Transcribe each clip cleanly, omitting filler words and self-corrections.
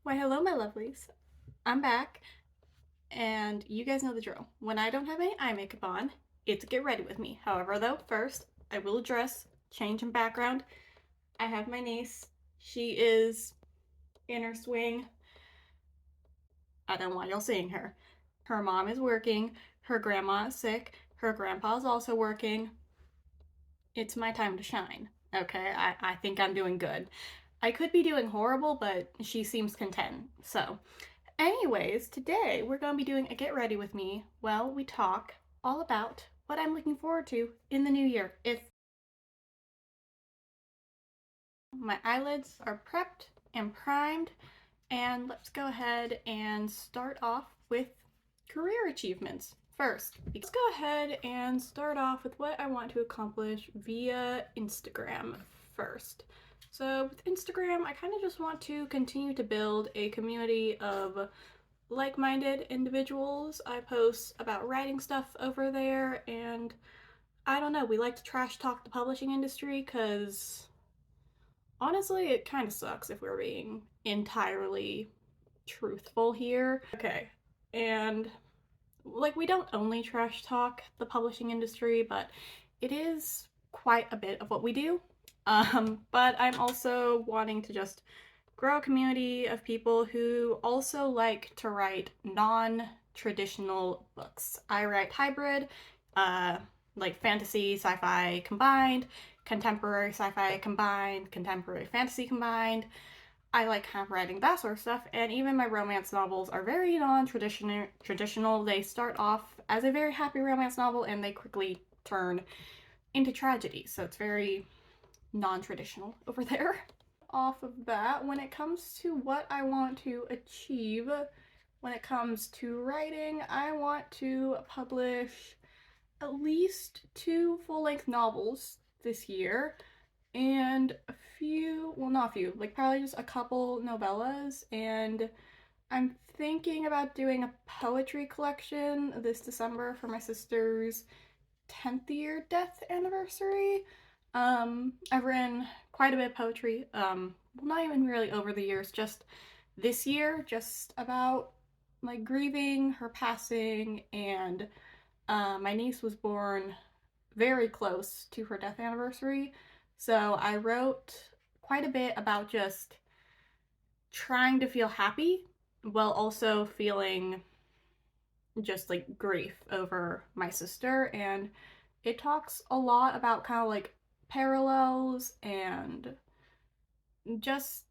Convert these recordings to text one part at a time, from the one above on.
Why, hello, my lovelies. I'm back, and you guys know the drill. When I don't have any eye makeup on, it's get ready with me. However, though, first, I will address change in background. I have my niece. She is in her swing. I don't want y'all seeing her. Her mom is working. Her grandma is sick. Her grandpa is also working. It's my time to shine. Okay, I think I'm doing good. I could be doing horrible, but she seems content. So, anyways, today we're going to be doing a Get Ready With Me. Well, we talk all about what I'm looking forward to in the new year. If my eyelids are prepped and primed, and let's go ahead and start off with career achievements. First, let's go ahead and start off with what I want to accomplish via Instagram first. So with Instagram, I kind of just want to continue to build a community of like-minded individuals. I post about writing stuff over there, and I don't know, we like to trash talk the publishing industry because honestly, it kind of sucks if we're being entirely truthful here. Okay, and like, we don't only trash talk the publishing industry, but it is quite a bit of what we do. But I'm also wanting to just grow a community of people who also like to write non-traditional books. I write hybrid, like fantasy, sci-fi combined, contemporary sci-fi combined, contemporary fantasy combined. I like kind of writing that sort of stuff, and even my romance novels are very non-traditional. They start off as a very happy romance novel and they quickly turn into tragedy, so it's very non-traditional over there. Off of that, when it comes to what I want to achieve, when it comes to writing, I want to publish at least 2 full-length novels this year, and a few, well, not a few, like probably just a couple novellas, and I'm thinking about doing a poetry collection this December for my sister's 10th year death anniversary. I've written quite a bit of poetry, well, not even really over the years, just this year, just about like grieving her passing, and my niece was born very close to her death anniversary, so I wrote quite a bit about just trying to feel happy while also feeling just like grief over my sister, and it talks a lot about kind of like parallels and just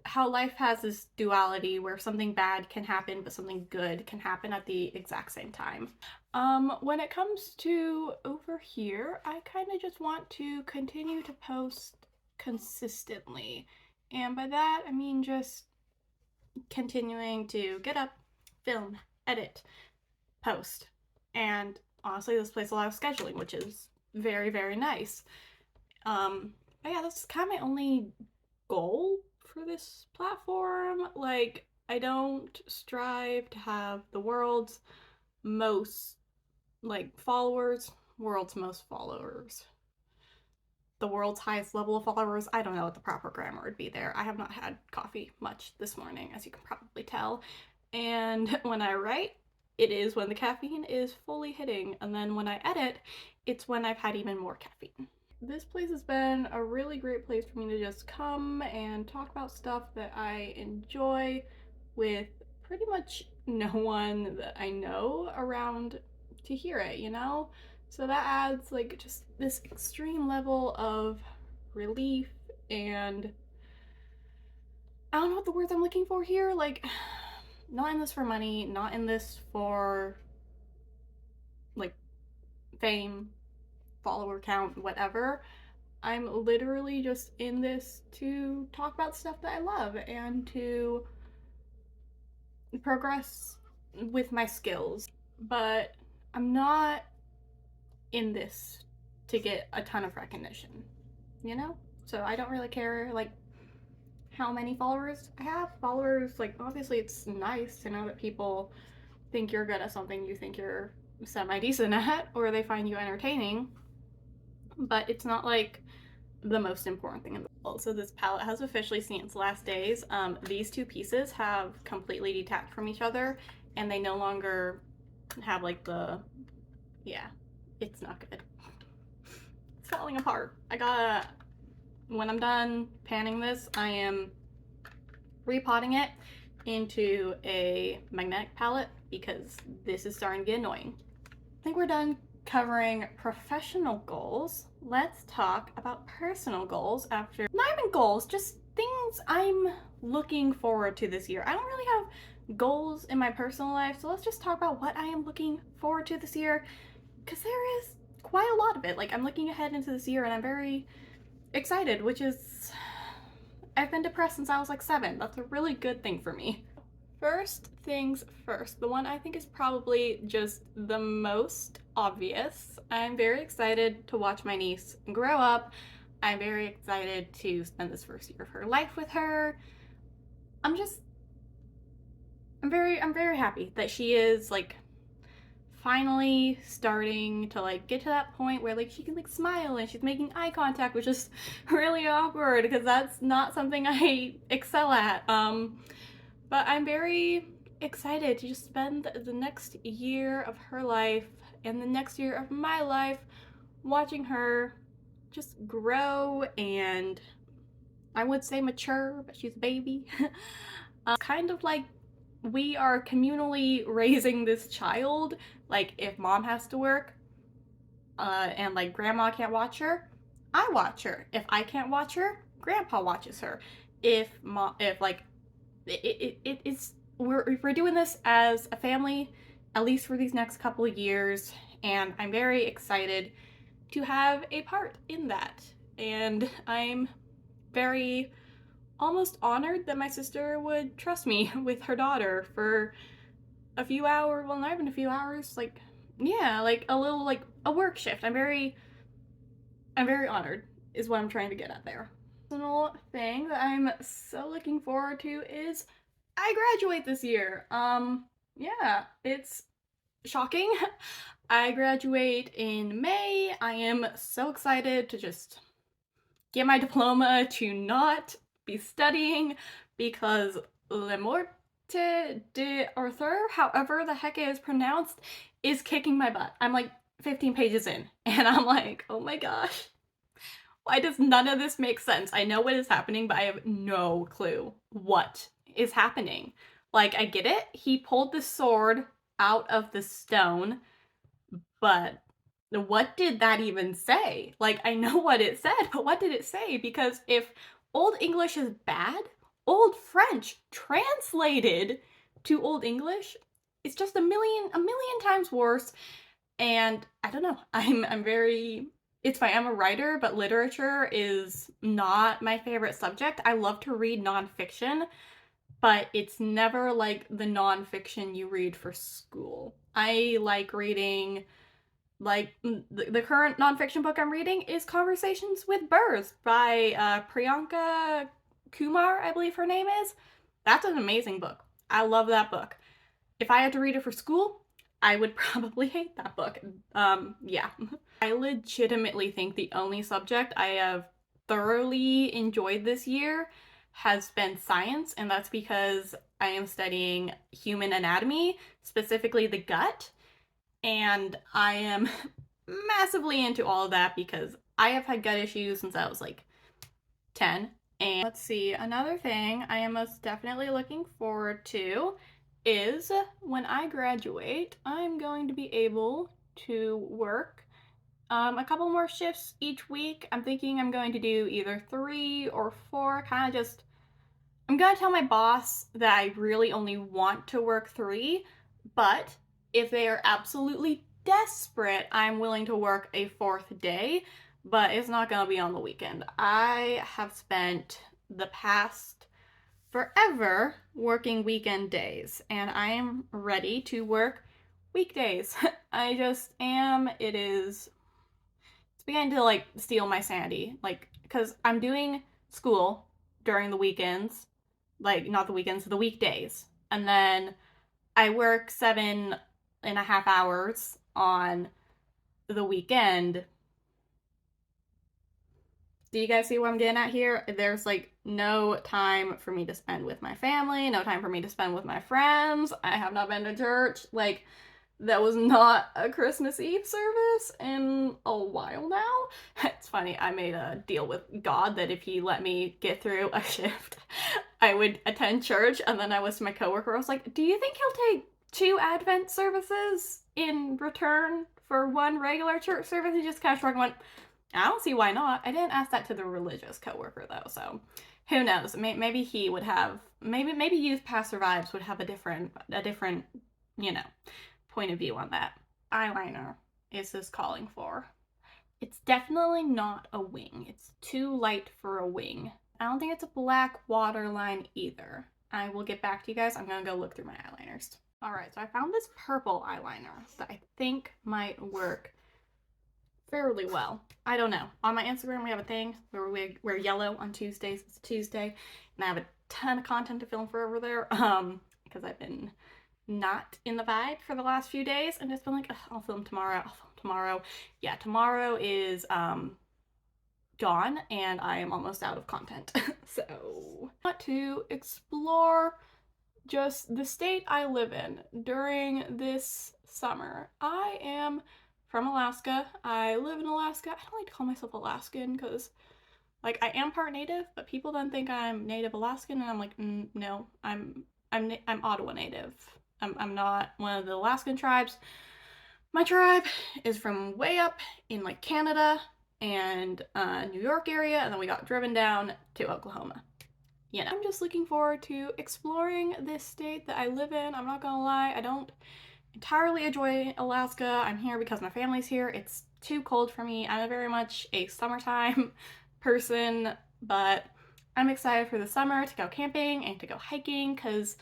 how life has this duality where something bad can happen but something good can happen at the exact same time. When it comes to over here, I kind of just want to continue to post consistently, and by that I mean just continuing to get up, film, edit, post, and honestly this plays a lot of scheduling, which is very, very nice. But yeah, that's kind of my only goal for this platform. Like, I don't strive to have the world's most like followers, world's most followers, the world's highest level of followers. I don't know what the proper grammar would be there. I have not had coffee much this morning, as you can probably tell. And when I write, it is when the caffeine is fully hitting, and then when I edit, it's when I've had even more caffeine. This place has been a really great place for me to just come and talk about stuff that I enjoy with pretty much no one that I know around to hear it, you know? So that adds like just this extreme level of relief, and I don't know what the words I'm looking for here. Like, not in this for money, not in this for like fame, follower count, whatever. I'm literally just in this to talk about stuff that I love and to progress with my skills. But I'm not in this to get a ton of recognition, you know? So I don't really care like how many followers I have. Followers, like, obviously it's nice to know that people think you're good at something you think you're semi-decent at, or they find you entertaining, but it's not like the most important thing in the world. So this palette has officially seen its last days. These two pieces have completely detached from each other, and they no longer have like the, yeah, it's not good. It's falling apart. When I'm done panning this, I am repotting it into a magnetic palette because this is starting to get annoying. I think we're done covering professional goals. Let's talk about personal goals after. Not even goals, just things I'm looking forward to this year. I don't really have goals in my personal life, so let's just talk about what I am looking forward to this year, because there is quite a lot of it. Like, I'm looking ahead into this year and I'm very excited, which is, I've been depressed since I was like 7. That's a really good thing for me. First things first, the one I think is probably just the most obvious. I'm very excited to watch my niece grow up. I'm very excited to spend this first year of her life with her. I'm very happy that she is like finally starting to like get to that point where like she can like smile and she's making eye contact, which is really awkward because that's not something I excel at. But I'm very excited to just spend the next year of her life and the next year of my life watching her just grow and I would say mature, but she's a baby. Kind of like we are communally raising this child. Like if mom has to work and like grandma can't watch her, I watch her. If I can't watch her, grandpa watches her. If like it's we're doing this as a family, at least for these next couple of years, and I'm very excited to have a part in that. And I'm very almost honored that my sister would trust me with her daughter for a few hours, well, not even a few hours, like, yeah, like a little, like a work shift. I'm very honored is what I'm trying to get at there. Personal thing that I'm so looking forward to is I graduate this year. Yeah, it's shocking. I graduate in May. I am so excited to just get my diploma, to not be studying, because Le Morte d'Arthur, however the heck it is pronounced, is kicking my butt. I'm like 15 pages in, and I'm like, oh my gosh. Why does none of this make sense? I know what is happening, but I have no clue what is happening. Like, I get it. He pulled the sword out of the stone, but what did that even say? Like, I know what it said, but what did it say? Because if Old English is bad, Old French translated to Old English is just a million times worse. And I don't know. I'm very, it's fine. I'm a writer, but literature is not my favorite subject. I love to read nonfiction, but it's never like the nonfiction you read for school. I like reading, like, the current nonfiction book I'm reading is Conversations with Birds by Priyanka Kumar, I believe her name is. That's an amazing book. I love that book. If I had to read it for school, I would probably hate that book. Yeah. I legitimately think the only subject I have thoroughly enjoyed this year has been science, and that's because I am studying human anatomy, specifically the gut, and I am massively into all of that because I have had gut issues since I was like 10. And let's see, another thing I am most definitely looking forward to is when I graduate, I'm going to be able to work a couple more shifts each week. I'm thinking I'm going to do either 3 or 4, kind of just, I'm going to tell my boss that I really only want to work 3, but if they are absolutely desperate, I'm willing to work a 4th day, but it's not going to be on the weekend. I have spent the past forever working weekend days, and I am ready to work weekdays. I just am. It's beginning to like steal my sanity, like, because I'm doing school during the weekends, like not the weekends, the weekdays, and then I work 7.5 hours on the weekend. Do you guys see what I'm getting at here? There's like no time for me to spend with my family, no time for me to spend with my friends. I have not been to church. Like, that was not a Christmas Eve service in a while now. It's funny, I made a deal with God that if he let me get through a shift, I would attend church. And then I was to my coworker, I was like, do you think he'll take 2 Advent services in return for 1 regular church service? He just kind of shrugged and went, I don't see why not. I didn't ask that to the religious coworker though, so who knows? Maybe he would have, maybe youth pastor vibes would have a different, you know, point of view on that. Eyeliner is this calling for? It's definitely not a wing. It's too light for a wing. I don't think it's a black waterline either. I will get back to you guys. I'm gonna go look through my eyeliners. All right, so I found this purple eyeliner that I think might work fairly well. I don't know. On my Instagram, we have a thing where we wear yellow on Tuesdays. It's a Tuesday, and I have a ton of content to film for over there. Because I've been not in the vibe for the last few days, and just been like, I'll film tomorrow. Yeah, tomorrow is gone, and I am almost out of content. So, I want to explore just the state I live in during this summer. I am from Alaska. I live in Alaska. I don't like to call myself Alaskan because, like, I am part Native, but people then think I'm Native Alaskan, and I'm like, no, I'm Ottawa Native. I'm not one of the Alaskan tribes. My tribe is from way up in like Canada and New York area, and then we got driven down to Oklahoma. You know, I'm just looking forward to exploring this state that I live in. I'm not gonna lie, I don't entirely enjoy Alaska. I'm here because my family's here. It's too cold for me. I'm very much a summertime person, but I'm excited for the summer to go camping and to go hiking because,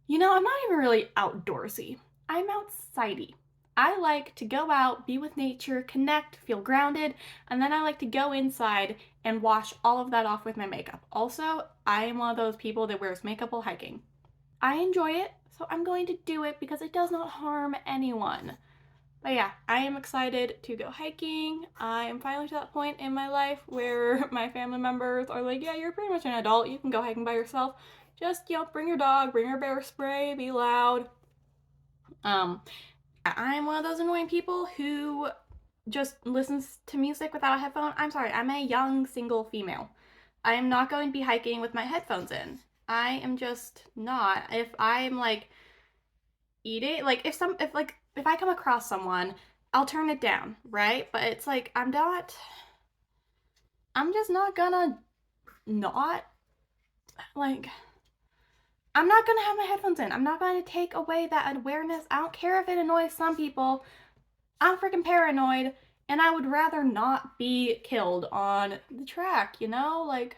you know, I'm not even really outdoorsy. I'm outsidey. I like to go out, be with nature, connect, feel grounded, and then I like to go inside and wash all of that off with my makeup. Also, I am one of those people that wears makeup while hiking. I enjoy it, so I'm going to do it because it does not harm anyone. But yeah, I am excited to go hiking. I am finally to that point in my life where my family members are like, yeah, you're pretty much an adult. You can go hiking by yourself. Just, you know, bring your dog, bring your bear spray, be loud. I'm one of those annoying people who just listens to music without a headphone. I'm sorry, I'm a young single female. I am not going to be hiking with my headphones in. I am just not. If I'm like eating, like if I come across someone, I'll turn it down, right? But it's like I'm just not gonna not like I'm not gonna have my headphones in. I'm not gonna take away that awareness. I don't care if it annoys some people. I'm freaking paranoid, and I would rather not be killed on the track, you know? Like,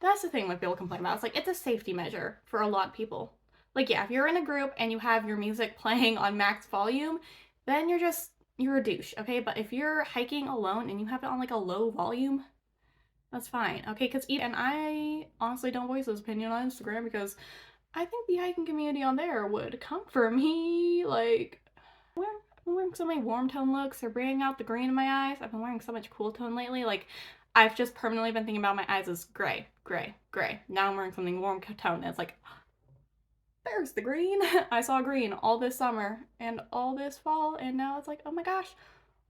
that's the thing when people complain about. It's like, it's a safety measure for a lot of people. Like, yeah, if you're in a group and you have your music playing on max volume, then you're a douche, okay? But if you're hiking alone and you have it on like a low volume, that's fine, okay? And I honestly don't voice this opinion on Instagram because I think the hiking community on there would come for me. Like, I'm wearing so many warm tone looks. They're bringing out the green in my eyes. I've been wearing so much cool tone lately. Like, I've just permanently been thinking about my eyes as gray, gray, gray. Now I'm wearing something warm tone, and it's like, there's the green. I saw green all this summer and all this fall, and now it's like, oh my gosh,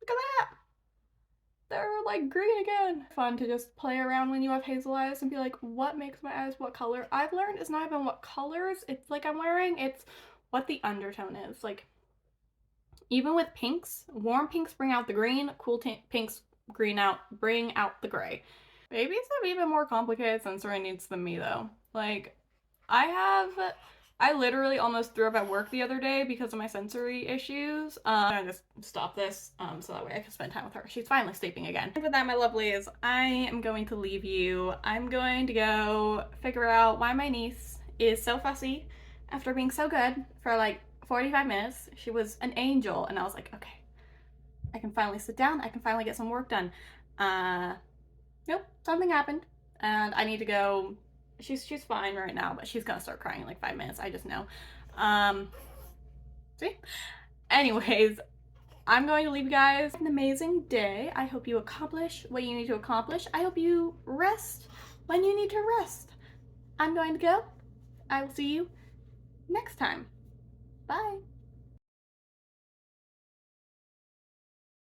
look at that. They're like green again. Fun to just play around when you have hazel eyes and be like, what makes my eyes what color? I've learned it's not even what colors it's like I'm wearing, it's what the undertone is. Like, even with pinks, warm pinks bring out the green, cool pinks bring out the gray. Babies have even more complicated sensory needs than me though. Like, I literally almost threw up at work the other day because of my sensory issues. I'm gonna just stop this so that way I can spend time with her. She's finally sleeping again. And with that, my lovelies, I am going to leave you. I'm going to go figure out why my niece is so fussy after being so good for like 45 minutes. She was an angel, and I was like, okay, I can finally sit down. I can finally get some work done. Nope, something happened, and I need to go. She's fine right now, but she's gonna start crying in like 5 minutes. I just know. See? Anyways, I'm going to leave you guys an amazing day. I hope you accomplish what you need to accomplish. I hope you rest when you need to rest. I'm going to go. I will see you next time. Bye.